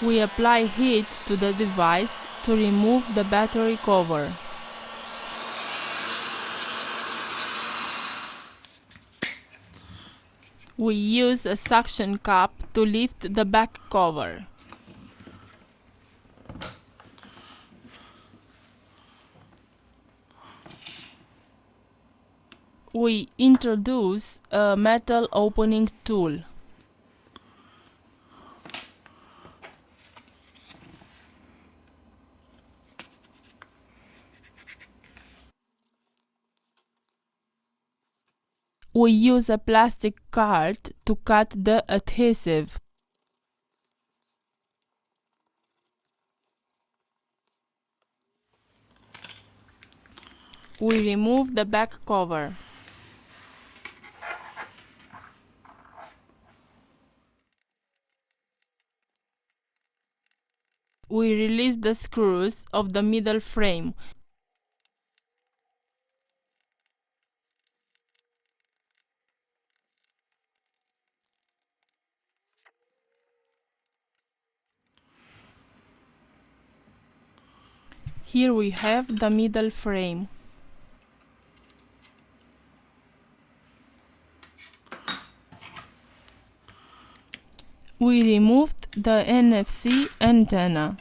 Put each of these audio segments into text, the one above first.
We apply heat to the device to remove the battery cover. We use a suction cup to lift the back cover. We introduce a metal opening tool. We use a plastic card to cut the adhesive. We remove the back cover. We release the screws of the middle frame. Here we have the middle frame. We removed the NFC antenna.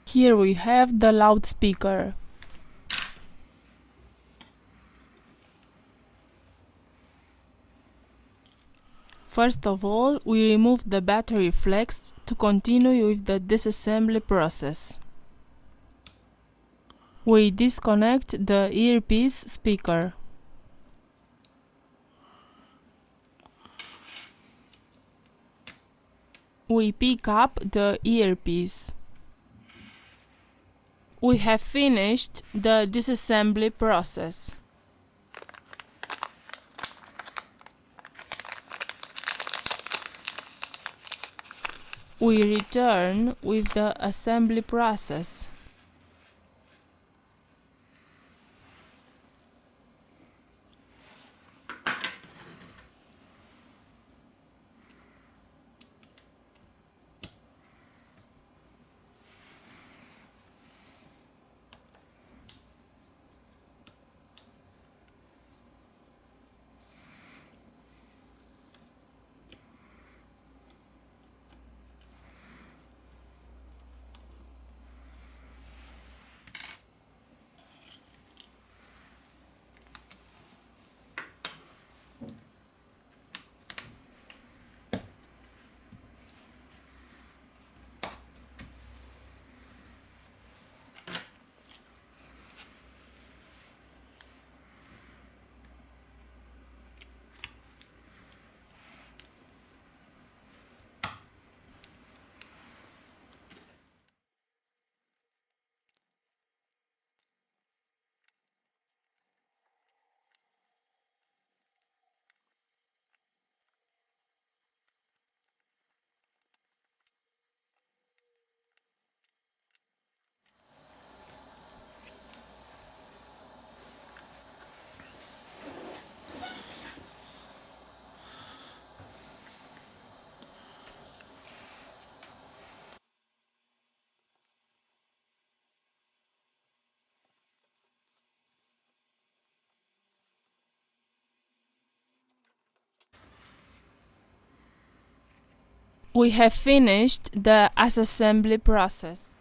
Here we have the loudspeaker. First of all, we remove the battery flex to continue with the disassembly process. We disconnect the earpiece speaker. We pick up the earpiece. We have finished the disassembly process. We return with the assembly process. We have finished the assembly process.